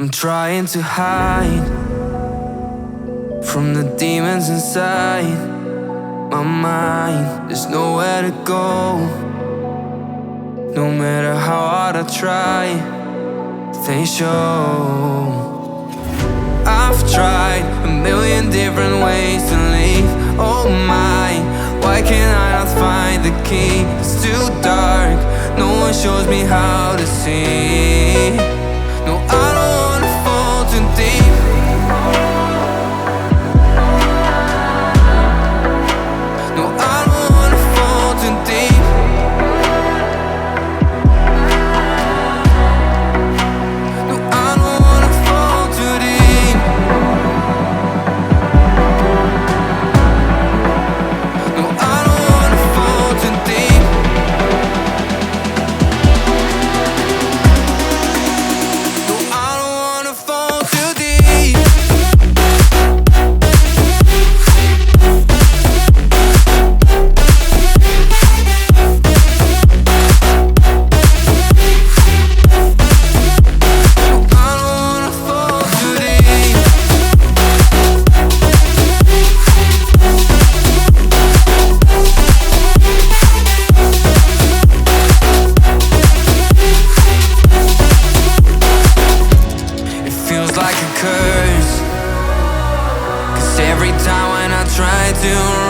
I'm trying to hide from the demons inside my mind. There's nowhere to go. No matter how hard I try, they show. I've tried a million different ways to leave. Oh my, why can't I not find the key? It's too dark, no one shows me how to see. No, I don't wanna fall too deep. No, I don't wanna fall too deep. No, I don't wanna fall too deep. No, I don't wanna fall too deep. No, I don't wanna fall too deep. Like a curse, 'cause every time when I try to